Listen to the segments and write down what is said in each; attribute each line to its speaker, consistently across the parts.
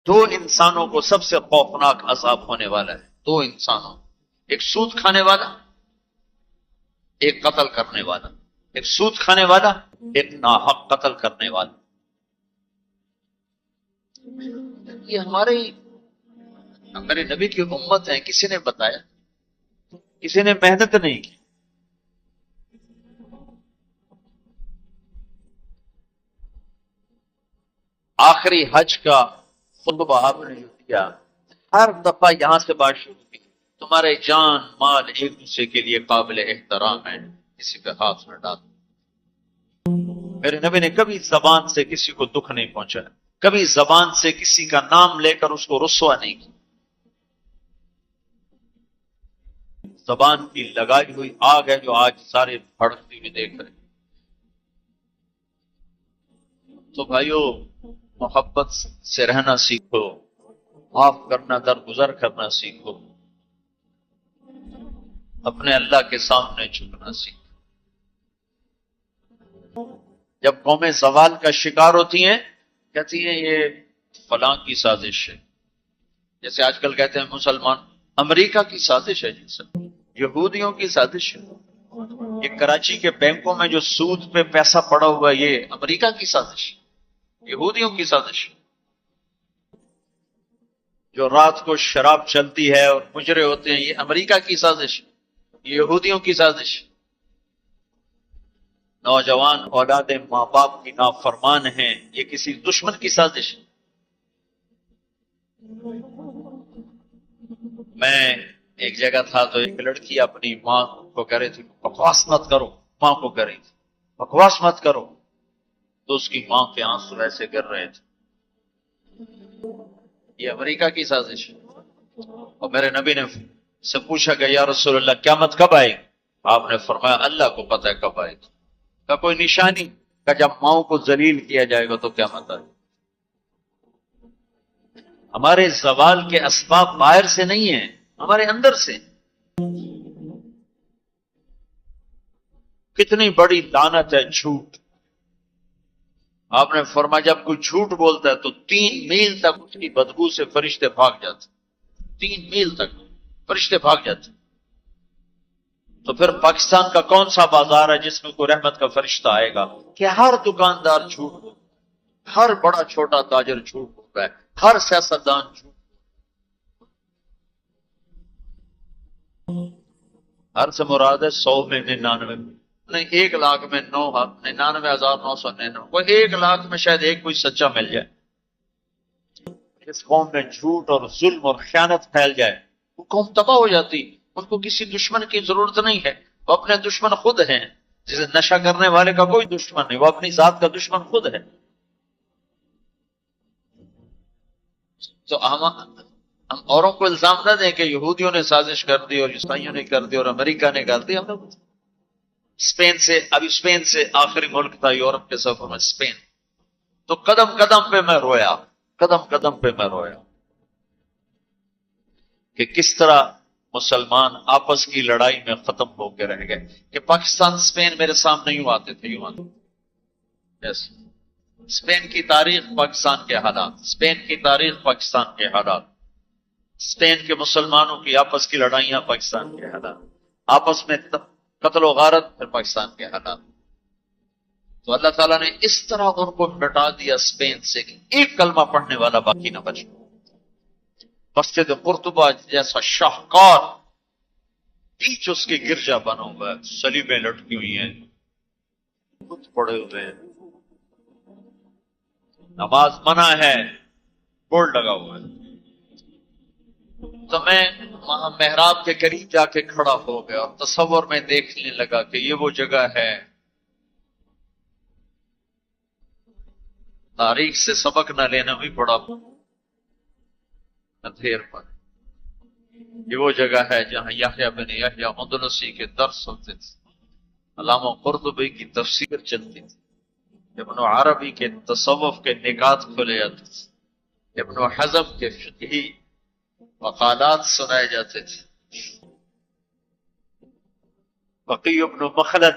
Speaker 1: دو انسانوں کو سب سے خوفناک عذاب ہونے والا ہے، دو انسانوں، ایک سود کھانے والا، ایک قتل کرنے والا، ایک سود کھانے والا، ایک ناحق قتل کرنے والا۔ یہ ہمارے نبی کی امت ہے، کسی نے بتایا، کسی نے محنت نہیں کی۔ آخری حج کا خطبہ آپ نے جو دیا، ہر دفعہ یہاں سے بات شروع کی، تمہارے جان مال ایک دوسرے کے لیے قابل احترام ہے، کسی پہ ہاتھ نہ ڈالو۔ میرے نبی نے کبھی زبان سے کسی کو دکھ نہیں پہنچایا، کبھی زبان سے کسی کا نام لے کر اس کو رسوا نہیں کیا۔ زبان کی لگائی ہوئی آگ ہے جو آج سارے بھڑکتی ہوئی دیکھ رہے ہیں۔ تو بھائیو، محبت سے رہنا سیکھو، معاف کرنا، درگزر کرنا سیکھو، اپنے اللہ کے سامنے جھکنا سیکھو۔ جب قومیں زوال کا شکار ہوتی ہیں، کہتی ہیں یہ فلاں کی سازش ہے، جیسے آج کل کہتے ہیں مسلمان، امریکہ کی سازش ہے، جی سر، یہودیوں کی سازش ہے۔ یہ کراچی کے بینکوں میں جو سود پہ پیسہ پڑا ہوا، یہ امریکہ کی سازش ہے، یہودیوں کی سازش ہے۔ جو رات کو شراب چلتی ہے اور مجرے ہوتے ہیں، یہ امریکہ کی سازش ہے، یہ یہودیوں کی سازش ہے۔ نوجوان اولاد ماں باپ کی نافرمان ہیں، یہ کسی دشمن کی سازش ہے۔ میں ایک جگہ تھا تو ایک لڑکی اپنی ماں کو کہہ رہی تھی بکواس مت کرو، ماں کو کہہ رہی تھی بکواس مت کرو، تو اس کی ماں کے آنسو ایسے گر رہے تھے۔ یہ امریکہ کی سازش ہے۔ اور میرے نبی نے سے پوچھا کہ یا رسول اللہ قیامت کب آئے گی؟ آپ نے فرمایا اللہ کو پتہ ہے کب آئے گی۔ کا کوئی نشانی کہ جب ماؤں کو ذلیل کیا جائے گا تو قیامت آئے گی۔ ہمارے زوال کے اسباب باہر سے نہیں ہیں، ہمارے اندر سے۔ کتنی بڑی لعنت ہے جھوٹ۔ آپ نے فرمایا جب کوئی جھوٹ بولتا ہے تو 3 میل تک اس کی بدبو سے فرشتے بھاگ جاتے، 3 میل تک فرشتے بھاگ جاتے۔ تو پھر پاکستان کا کون سا بازار ہے جس میں کوئی رحمت کا فرشتہ آئے گا؟ کہ ہر دکاندار جھوٹ بولتا ہے، ہر بڑا چھوٹا تاجر جھوٹ بولتا ہے، ہر سیاستدان جھوٹ، ہر سے مراد ہے 100 میں 99 نہیں، 1,00,000 میں 99,999، کوئی 1,00,000 میں شاید ایک کوئی سچا مل جائے۔ اس قوم میں جھوٹ اور ظلم اور خیانت پھیل جائے، وہ قوم تباہ ہو جاتی۔ ان کو کسی دشمن کی ضرورت نہیں ہے، وہ اپنے دشمن خود ہیں۔ جسے نشہ کرنے والے کا کوئی دشمن نہیں، وہ اپنی ذات کا دشمن خود ہے۔ تو ہم اوروں کو الزام نہ دیں کہ یہودیوں نے سازش کر دی اور عیسائیوں نے کر دی اور امریکہ نے کر دی۔ ہم نے اسپین سے آخری ملک تھا یورپ کے سفر میں، اسپین، تو قدم قدم پہ میں رویا، قدم قدم پہ میں رویا کہ کس طرح مسلمان آپس کی لڑائی میں ختم ہو کے رہ گئے۔ کہ پاکستان اسپین میرے سامنے یوں آتے تھے، یوں آتے تھے۔ yes. اسپین کی تاریخ، پاکستان کے حالات، اسپین کی تاریخ، پاکستان کے حالات، اسپین کے مسلمانوں کی آپس کی لڑائیاں، پاکستان کے حالات، آپس میں قتل و غارت، پھر پاکستان کے حالات۔ تو اللہ تعالیٰ نے اس طرح ان کو مٹا دیا اسپین سے کہ ایک کلمہ پڑھنے والا باقی نہ بچا۔ مسجد قرطبہ جیسا شاہکار بیچ اس کے گرجا بنا ہوا ہے، صلیبیں لٹکی ہوئی ہیں، بت پڑے ہوئے ہیں، نماز منع ہے، بورڈ لگا ہوا ہے۔ تو میں وہاں محراب کے قریب جا کے کھڑا ہو گیا اور تصور میں دیکھنے لگا کہ یہ وہ جگہ ہے تاریخ سے سبق نہ لینا بھی پڑا اندھیر پر۔ یہ وہ جگہ ہے جہاں یحییٰ بن یحییٰ اندلسی کے درس ہوتے تھے، علامہ قرطبی کی تفسیر چلتی تھی، ابن عربی کے تصوف کے نکات کھلے جاتے تھے، ابن حزم کے فقہی مقالات سنائے جاتے تھے، بقی ابن مخلد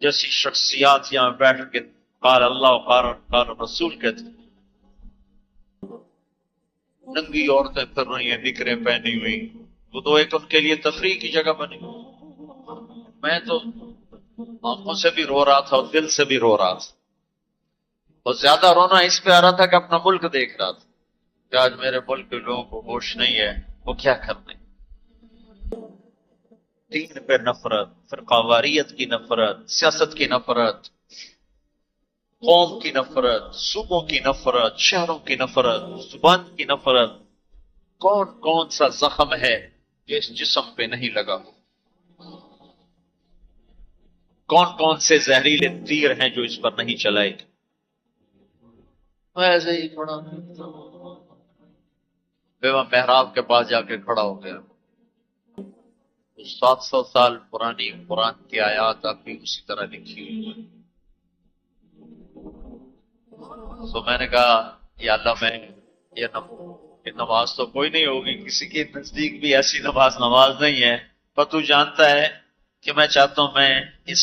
Speaker 1: جیسی شخصیات یہاں بیٹھ کے قال اللہ قال رسول کہتے تھے۔ ننگی عورتیں پھر رہی ہیں نکریں پہنی ہوئی، وہ تو ایک ان کے لیے تفریح کی جگہ بنی۔ میں تو آنکھوں سے بھی رو رہا تھا اور دل سے بھی رو رہا تھا، اور زیادہ رونا اس پہ آ رہا تھا کہ اپنا ملک دیکھ رہا تھا کہ آج میرے ملک کے لوگوں کو ہوش نہیں ہے، وہ کیا کرنے۔ دین پہ نفرت، فرقہ واریت کی نفرت، سیاست کی نفرت، قوم کی نفرت، صوبوں کی نفرت، شہروں کی نفرت، زبان کی نفرت، کون کون سا زخم ہے جو اس جسم پہ نہیں لگا؟ کون کون سے زہریلے تیر ہیں جو اس پر نہیں چلائے؟ میں ایسے ہی کھڑا بیوہ محراب کے پاس جا کے کھڑا ہو گیا۔ 700 سال پرانی قرآن کی آیات اب بھی اسی طرح لکھی ہوئی ہے۔ تو میں نے کہا یا اللہ، میں یہ نماز تو کوئی نہیں ہوگی، کسی کے نزدیک بھی ایسی نماز نہیں ہے، پر تو جانتا ہے کہ میں چاہتا ہوں میں اس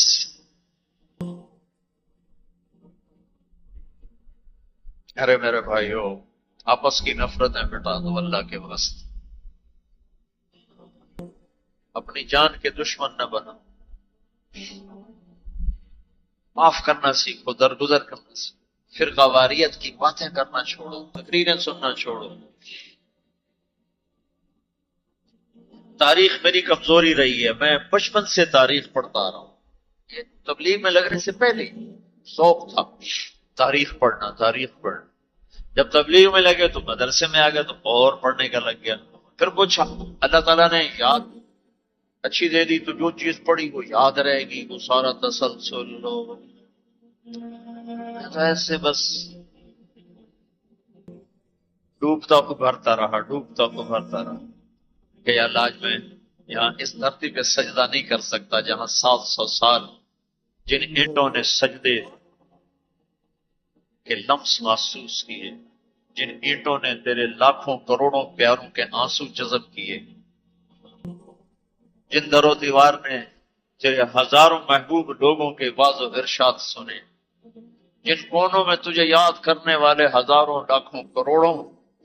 Speaker 1: ارے میرے بھائیو، آپس کی نفرتیں مٹا دو اللہ کے واسطے، اپنی جان کے دشمن نہ بنا، معاف کرنا سیکھو، درگزر کرنا سیکھو، فرقہ واریت کی باتیں کرنا چھوڑو، تقریریں سننا چھوڑو۔ تاریخ میری کمزوری رہی ہے، میں بچپن سے تاریخ پڑھتا آ رہا ہوں، یہ تبلیغ میں لگنے سے پہلے شوق تھا تاریخ پڑھنا، تاریخ پڑھنا۔ جب تبلیغ میں لگے تو مدرسے میں آ گیا تو اور پڑھنے کا لگ گیا، پھر کچھ اللہ تعالیٰ نے یاد اچھی دے دی تو جو چیز پڑھی وہ یاد رہے گی، وہ سارا تسلسل لو ایسے بس ڈوبتا ابھرتا رہا، ڈوبتا ابھرتا رہا کہ یا اللہ آج میں یہاں اس دھرتی پہ سجدہ نہیں کر سکتا جہاں 700 سال جن اینٹوں نے سجدے کے لمس محسوس کیے، جن اینٹوں نے تیرے لاکھوں کروڑوں پیاروں کے آنسو جذب کیے، جن در و دیوار نے تیرے ہزاروں محبوب لوگوں کے واز و ارشاد سنے، جن کونوں میں تجھے یاد کرنے والے ہزاروں لاکھوں کروڑوں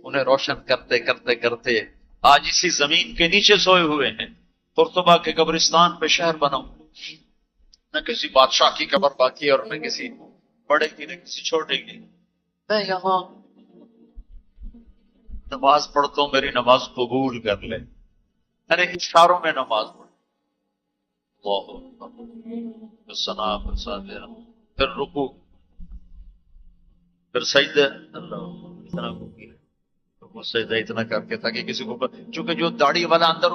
Speaker 1: انہیں روشن کرتے کرتے کرتے آج اسی زمین کے نیچے سوئے ہوئے ہیں۔ قرطبہ کے قبرستان پہ شہر بناؤں، نہ کسی بادشاہ کی قبر باقی اور نہ کسی بڑے کی نہ کسی چھوٹے کی، میں یہاں نماز پڑھتا ہوں، میری نماز قبول کر لے، ارے اشاروں میں نماز پڑھ، پھر ثنا، پھر سجدہ، پھر رکوع، پھر سجدہ، اللہ اتنا کو سجدہ اتنا کر کے تاکہ کسی کو چونکہ جو داڑھی والا اندر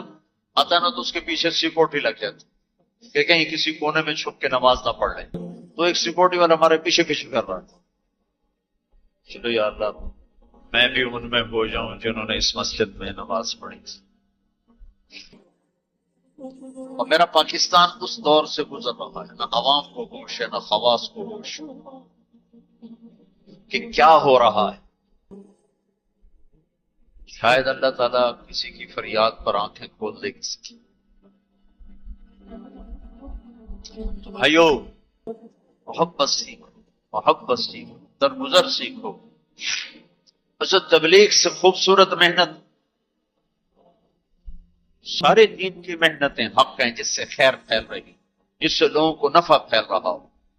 Speaker 1: آتا نا تو اس کے پیچھے سیکورٹی لگ جاتی کہ کہیں کسی کونے میں چھپ کے نماز نہ پڑھ لیں، تو ایک سیکورٹی والا ہمارے پیچھے پیچھے کر رہا تھا، چلو یا اللہ میں بھی ان میں ہو جاؤں جنہوں نے اس مسجد میں نماز پڑھی۔ اور میرا پاکستان اس دور سے گزر رہا ہے، نہ عوام کو ہوش ہے نہ خواص کو ہوش کہ کیا ہو رہا ہے۔ شاید اللہ تعالیٰ کسی کی فریاد پر آنکھیں کھول دے کسی کی۔ تو بھائیو محبت سیکھو، محبت سیکھو، درگزر سیکھو۔ حضرت تبلیغ سے خوبصورت محنت، سارے دین کی محنتیں حق ہیں جس سے خیر پھیل رہی، جس سے لوگوں کو نفع پھیل رہا ہو،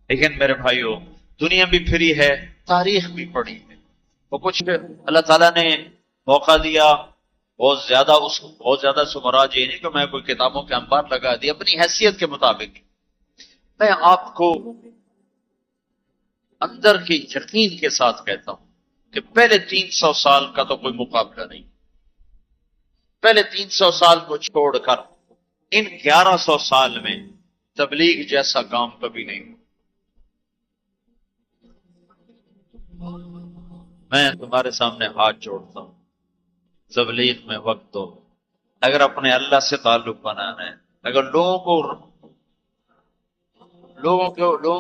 Speaker 1: لیکن میرے بھائیو دنیا بھی پھری ہے، تاریخ بھی پڑھی ہے، وہ کچھ اللہ تعالیٰ نے موقع دیا، بہت زیادہ سمراج یہ نہیں کہ میں کوئی کتابوں کے انبار لگا دی، اپنی حیثیت کے مطابق میں آپ کو اندر کے یقین کے ساتھ کہتا ہوں کہ پہلے 300 سال کا تو کوئی مقابلہ نہیں، پہلے 300 سال کو چھوڑ کر ان 1100 سال میں تبلیغ جیسا کام کبھی نہیں۔ میں تمہارے سامنے ہاتھ جوڑتا ہوں، تبلیغ میں وقت دو، اگر اپنے اللہ سے تعلق بنانا ہے، اگر لوگوں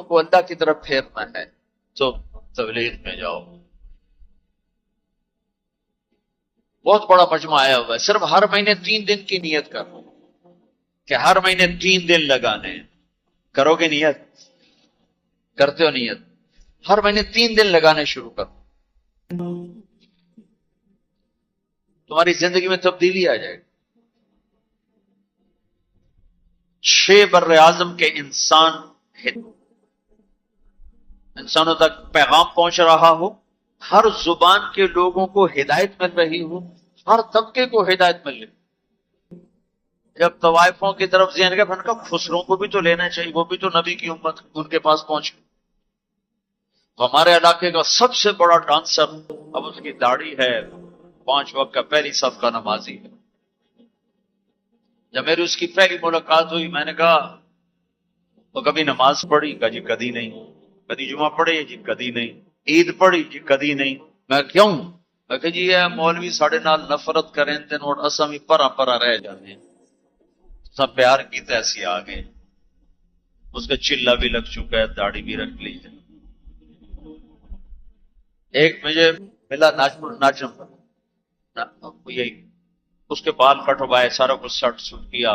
Speaker 1: کو اللہ کی طرف پھیرنا ہے تو تبلیغ میں جاؤ۔ بہت بڑا مجمع آیا ہوا ہے، صرف ہر مہینے 3 دن کی نیت کرو کہ ہر مہینے 3 دن لگانے ہیں، کرو گے نیت؟ کرتے ہو نیت؟ ہر مہینے 3 دن لگانے شروع کرو، تمہاری زندگی میں تبدیلی آ جائے گی. 6 بر اعظم کے انسانوں تک پیغام پہنچ رہا ہو، ہر زبان کے لوگوں کو ہدایت مل رہی ہو، ہر طبقے کو ہدایت مل رہی. جب طوائفوں کی طرف ذہن گئے، کا خسروں کو بھی تو لینا چاہیے، وہ بھی تو نبی کی امت ان کے پاس پہنچے. تو ہمارے علاقے کا سب سے بڑا ڈانسر، اب اس کی داڑھی ہے، 5 وقت کا پہلی صف کا نمازی ہے. جب میری اس کی پہلی ملاقات ہوئی، میں نے کہا تو کبھی نماز پڑھی؟ کہا جی کدی نہیں. کدی جمعہ پڑھے؟ جی کدی نہیں. عید پڑھی؟ جی کدی نہیں. میں کیوں؟ میں کہ جی یہ مولوی ساڑھے نال نفرت کریں تین اور اسامی پرا پرا رہ جانے ہیں، سب پیار کی تیسی آگے. اس کا چلا بھی لگ چکا ہے، داڑھی بھی رکھ لی ہے. ایک مجھے ملا ناچم یہی، اس کے بال کٹوائے، سارا کچھ سٹ سٹ کیا.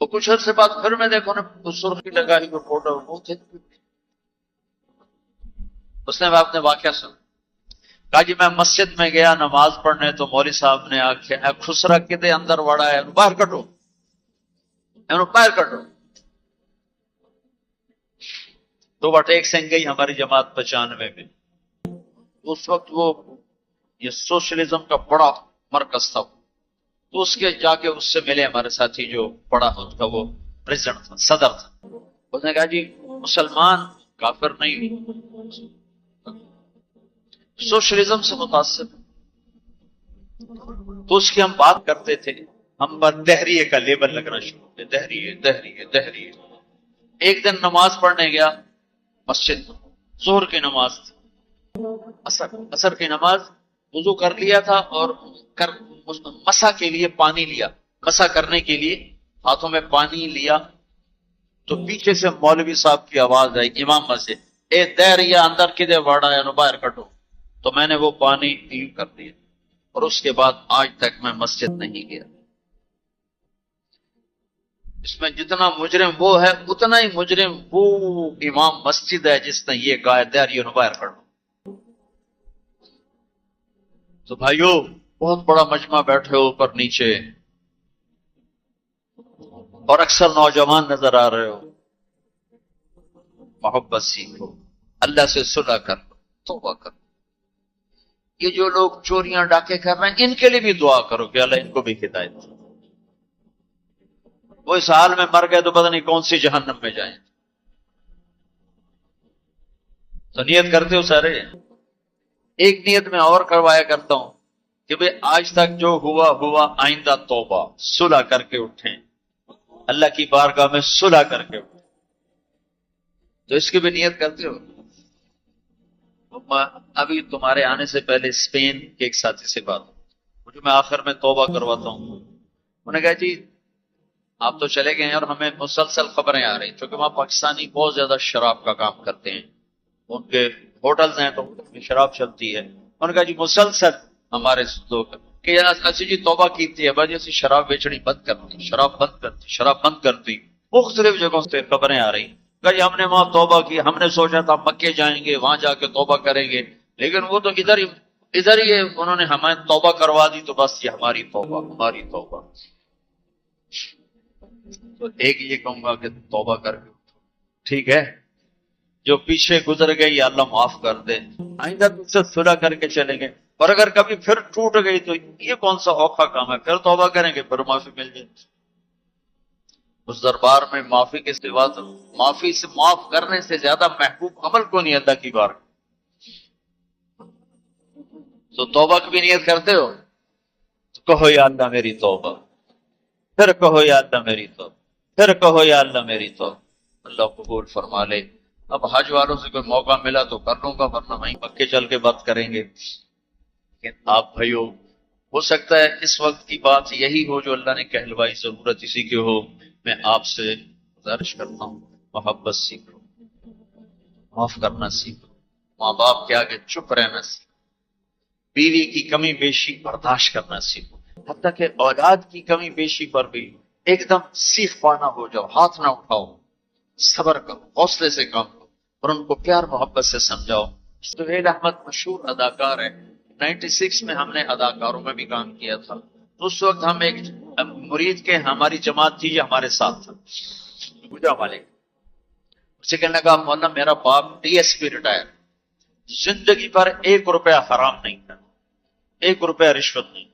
Speaker 1: تو کچھ عرصے بعد پھر میں دیکھو نا سرخی لگائی وہ فوٹو، وہ تھے. اس نے اپنے واقعہ سن. کہا جی میں مسجد میں گیا نماز پڑھنے، تو مولوی صاحب نے آخیا خسرا کدے اندر وڑا ہے، باہر کٹو، باہر کٹو. تو بٹ ایک سنگ گئی ہماری جماعت 95 میں. اس وقت وہ یہ سوشلزم کا بڑا مرکز تھا، تو اس کے جا کے اس سے ملے ہمارے ساتھی جو بڑا ہوتا وہ پریزیڈنٹ تھا، صدر تھا. اس نے کہا جی مسلمان کافر نہیں، سوشلزم سے متاثر. تو اس کی ہم بات کرتے تھے، ہم پر دہریے کا لیبل لگنا شروع ہوتے، دہریے دہریے دہریے. ایک دن نماز پڑھنے گیا مسجد، ظہر کی نماز تھی، اثر کی نماز. وضو کر لیا تھا اور مسا کے لیے پانی لیا، مسا کرنے کے لیے ہاتھوں میں پانی لیا. تو پیچھے سے مولوی صاحب کی آواز آئی امام مسجد، اے دہریا اندر کدے واڑا ہے، باہر کٹو. تو میں نے وہ پانی یوں کر دیا، اور اس کے بعد آج تک میں مسجد نہیں گیا. اس میں جتنا مجرم وہ ہے، اتنا ہی مجرم وہ امام مسجد ہے جس نے یہ کہا دہریوں باہر کٹو. تو بھائیو بہت بڑا مجمع بیٹھے ہو اوپر نیچے، اور اکثر نوجوان نظر آ رہے ہو. محبت سیکھو، اللہ سے صلح کر لو، توبہ کر لو. یہ جو لوگ چوریاں ڈاکے کر رہے ہیں ان کے لیے بھی دعا کرو کہ اللہ ان کو بھی ہدایت دے. وہ اس حال میں مر گئے تو پتہ نہیں کون سی جہنم میں جائیں. تو نیت کرتے ہو سارے؟ ایک نیت میں اور کروایا کرتا ہوں کہ بھئی آج تک جو ہوا آئندہ توبہ، صلح کر کے اٹھیں، اللہ کی بارگاہ میں صلح کر کے اٹھیں. تو اس کی بھی نیت کرتے ہو؟ ابھی تمہارے آنے سے پہلے اسپین کے ایک ساتھی سے بات مجھے، میں آخر میں توبہ کرواتا ہوں. انہوں نے کہا جی آپ تو چلے گئے ہیں اور ہمیں مسلسل خبریں آ رہی، چونکہ وہاں پاکستانی بہت زیادہ شراب کا کام کرتے ہیں، ان کے ہوٹلز ہیں تو میں شراب چلتی ہے. انہوں نے کہا جی مسلسل ہمارے لوگ کہ اسی جی توبہ کیتی ہے بھائی اسی شراب بیچنی بند کرتی، شراب بند کرتی. مختلف جگہوں سے خبریں آ رہی کہ جی ہم نے وہاں توبہ کی، ہم نے سوچا تھا مکے جائیں گے وہاں جا کے توبہ کریں گے، لیکن وہ تو ادھر ہی ہے، انہوں نے ہمیں توبہ کروا دی، تو بس یہ ہماری توبہ. تو ایک یہ کہوں گا کہ توبہ کر کے ٹھیک ہے، جو پیچھے گزر گئی یا اللہ معاف کر دے، آئندہ تم سے صلح کر کے چلیں گے. اور اگر کبھی پھر ٹوٹ گئی تو یہ کون سا اوکھا کام ہے، پھر توبہ کریں گے، پھر معافی مل جائے. اس دربار میں معافی کے سوا، معافی سے معاف کرنے سے زیادہ محبوب عمل کو نہیں اللہ کی بار. تو توبہ کی بھی نیت کرتے ہو تو کہو یا اللہ میری توبہ، پھر کہو یا اللہ میری توبہ، پھر کہو یا اللہ میری توبہ. اللہ قبول فرما لے. اب حج والوں سے کوئی موقع ملا تو کر لوں گا، ورنہ وہیں مکے چل کے بات کریں گے. لیکن آپ بھائیو ہو سکتا ہے اس وقت کی بات یہی ہو جو اللہ نے کہلوائی، ضرورت اسی کی ہو. میں آپ سے گزارش کرتا ہوں محبت سیکھو، معاف کرنا سیکھو، ماں باپ کے آگے چپ رہنا سیکھو، بیوی کی کمی بیشی برداشت کرنا سیکھو، حتیٰ کہ اولاد کی کمی بیشی پر بھی ایک دم سیخ پانا ہو جاؤ، ہاتھ نہ اٹھاؤ، صبر کرو، حوصلے سے کام کرو، اور ان کو پیار محبت سے سمجھاؤ. سہیل احمد مشہور اداکار ہے، 96 میں ہم نے اداکاروں میں بھی کام کیا تھا. اس وقت ہم ایک مرید کے ہماری جماعت تھی جو ہمارے ساتھ تھا گجرا والے. اسے کہنے لگا مولانا میرا باپ ڈی ایس پی ریٹائر, زندگی پر 1 روپیہ حرام نہیں تھا, 1 روپیہ رشوت نہیں.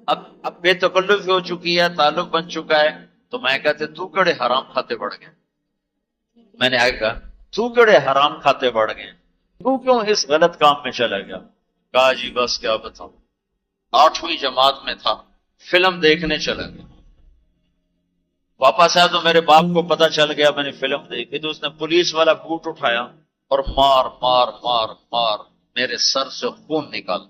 Speaker 1: اب بے تکلف ہو چکی ہے, تعلق بن چکا ہے, تو میں کہتے تو کڑے حرام کھاتے بڑھ گئے. میں نے آگے کہا تو کڑے حرام کھاتے بڑھ گئے, تو کیوں اس غلط کام میں چلا گیا؟ کہا جی بس کیا بتاؤں, 8ویں جماعت میں تھا, فلم دیکھنے چلا گیا. واپس آیا تو میرے باپ کو پتا چل گیا میں نے فلم دیکھی, تو اس نے پولیس والا بوٹ اٹھایا اور مار مار مار مار میرے سر سے خون نکال.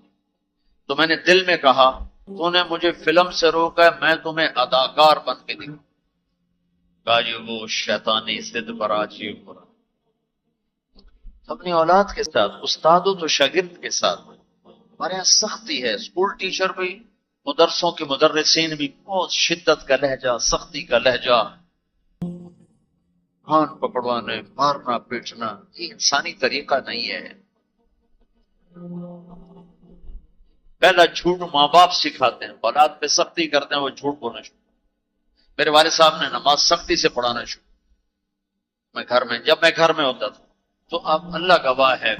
Speaker 1: تو میں نے دل میں کہا تو نے مجھے فلم سے روکا, میں تمہیں اداکار بن کے دکھاؤں. کہا جی وہ شیطانی ضد پر عجیب ہو رہا. اپنی اولاد کے ساتھ, استادوں تو شاگرد کے ساتھ ہمارے یہاں سختی ہے. اسکول ٹیچر بھی, مدرسوں کے مدرسین بھی بہت شدت کا لہجہ, سختی کا لہجہ, ہاتھ پکڑوانے, مارنا پیٹنا, یہ انسانی طریقہ نہیں ہے. پہلا جھوٹ ماں باپ سکھاتے ہیں, اولاد پہ سختی کرتے ہیں, وہ جھوٹ بولنا شروع. میرے والد صاحب نے نماز سختی سے پڑھانا شروع. جب میں گھر میں ہوتا تھا تو اب اللہ گواہ ہے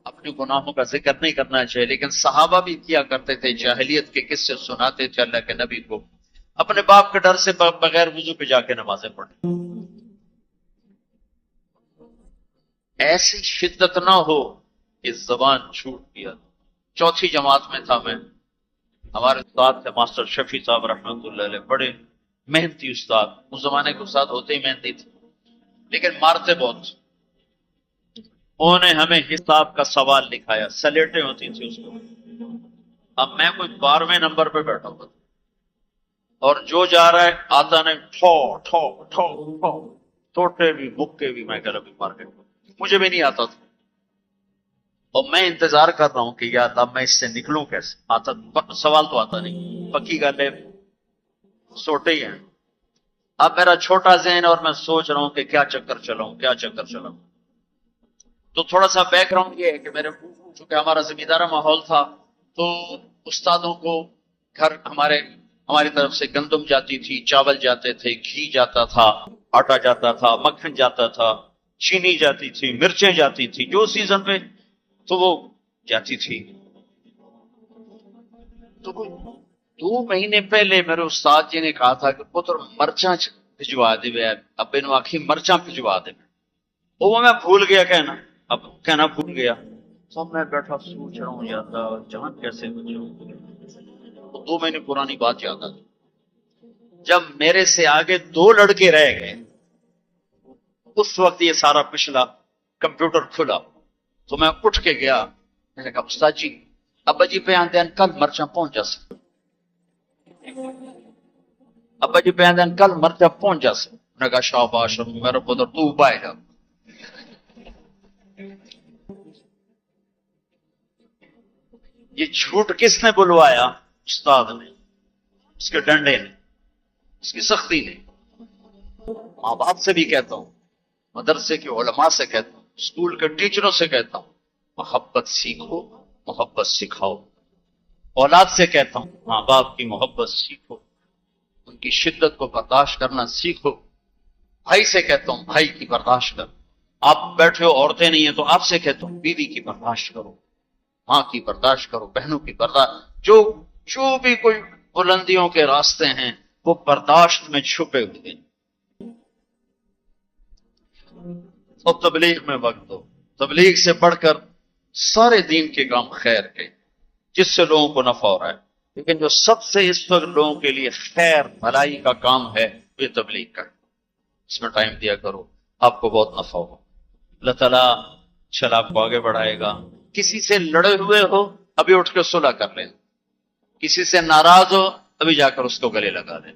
Speaker 1: اپنے گناہوں کا ذکر نہیں کرنا چاہیے, لیکن صحابہ بھی کیا کرتے تھے, جاہلیت کے قصے سناتے تھے اللہ کے نبی کو, اپنے باپ کے ڈر سے بغیر وضو پہ جا کے نمازیں پڑھیں. ایسی شدت نہ ہو کہ زبان چھوٹ گیا. 4تھی جماعت میں تھا میں, ہمارے استاد تھے ماسٹر شفیع صاحب رحمۃ اللہ علیہ, بڑے محنتی استاد. اس زمانے کے استاد ہوتے ہی محنتی تھے, لیکن مارتے بہت. انہوں نے ہمیں حساب کا سوال لکھایا, سلیٹیں ہوتی تھی اس کو. اب میں کوئی 12ویں نمبر پہ بیٹھا ہوا تھا, اور جو جا رہا ہے آتا نہیں, ٹھو ٹھو ٹھو ٹھو, توٹے بھی مکے بھی. میں کہہ رہا مار کے, مجھے بھی نہیں آتا تھا, اور میں انتظار کر رہا ہوں کہ یا اللہ میں اس سے نکلوں کیسے. آتا سوال تو آتا نہیں, پکی گل ہے, سوٹے ہی ہیں. اب میرا چھوٹا ذہن اور میں سوچ رہا ہوں کہ کیا چکر چلاؤں, کیا چکر چلاؤں. تو تھوڑا سا بیک گراؤنڈ یہ ہے کہ میرے چونکہ ہمارا زمیندارہ ماحول تھا, تو استادوں کو گھر ہماری طرف سے گندم جاتی تھی, چاول جاتے تھے, گھی جاتا تھا, آٹا جاتا تھا, مکھن جاتا تھا, چینی جاتی تھی, مرچیں جاتی تھی, جو سیزن پہ تو وہ جاتی تھی. تو 2 مہینے پہلے میرے استاد جی نے کہا تھا کہ پتر مرچاں بھجوا دے, اب انہوں آخی مرچاں بھجوا دے. وہ میں بھول گیا کہنا, اب کہنا بھول گیا. تو میں بیٹھا سوچ رہا ہوں یا اللہ جان کیسے بچوں. 2 مہینے پرانی بات یاد آ گئی. جب میرے سے آگے 2 لڑکے رہ گئے, اس وقت یہ سارا پچھلا کمپیوٹر کھلا, تو میں اٹھ کے گیا. میں نے کہا استاد جی ابا جی پہ آتے ہیں کل مرچاں پہنچ جا سکتے, ابا جی پہ آتے ہیں کل مرچاں پہنچ جا سکتے. میں نے کہا شاباش میرا پتر تو پائے گا. یہ جھوٹ کس نے بلوایا؟ استاد نے, اس کے ڈنڈے نے, اس کی سختی نے. ماں باپ سے بھی کہتا ہوں, مدرسے کے علماء سے کہتا ہوں, اسکول کے ٹیچروں سے کہتا ہوں, محبت سیکھو, محبت سکھاؤ. اولاد سے کہتا ہوں ماں باپ کی محبت سیکھو, ان کی شدت کو برداشت کرنا سیکھو. بھائی سے کہتا ہوں بھائی کی برداشت کرو. آپ بیٹھے ہو عورتیں نہیں ہیں تو آپ سے کہتا ہوں بیوی کی برداشت کرو, ماں کی برداشت کرو, بہنوں کی برداشت. جو بھی کوئی بلندیوں کے راستے ہیں وہ برداشت میں چھپے ہوئے ہیں. اور تبلیغ میں وقت دو. تبلیغ سے بڑھ کر سارے دین کے کام خیر کے, جس سے لوگوں کو نفع ہو رہا ہے. لیکن جو سب سے اس وقت لوگوں کے لیے خیر بھلائی کا کام ہے یہ تبلیغ کا. اس میں ٹائم دیا کرو, آپ کو بہت نفع ہو. اللہ تعالیٰ چلا آپ کو آگے بڑھائے گا. کسی سے لڑے ہوئے ہو ابھی اٹھ کے صلح کر لیں, کسی سے ناراض ہو ابھی جا کر اس کو گلے لگا دیں.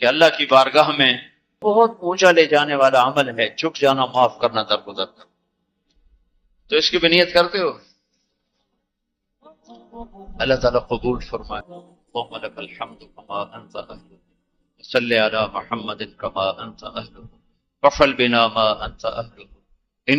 Speaker 1: کہ اللہ کی بارگاہ میں بہت اونچا لے جانے والا عمل ہے جھک جانا, معاف کرنا, درگزر. تو اس کی بھی نیت کرتے ہو, اللہ تعالیٰ قبول فرمائے. اللہم لک الحمد کما انت اہل, صلی علی محمد کما انت اہل, وفعل بنا ما انت اہل.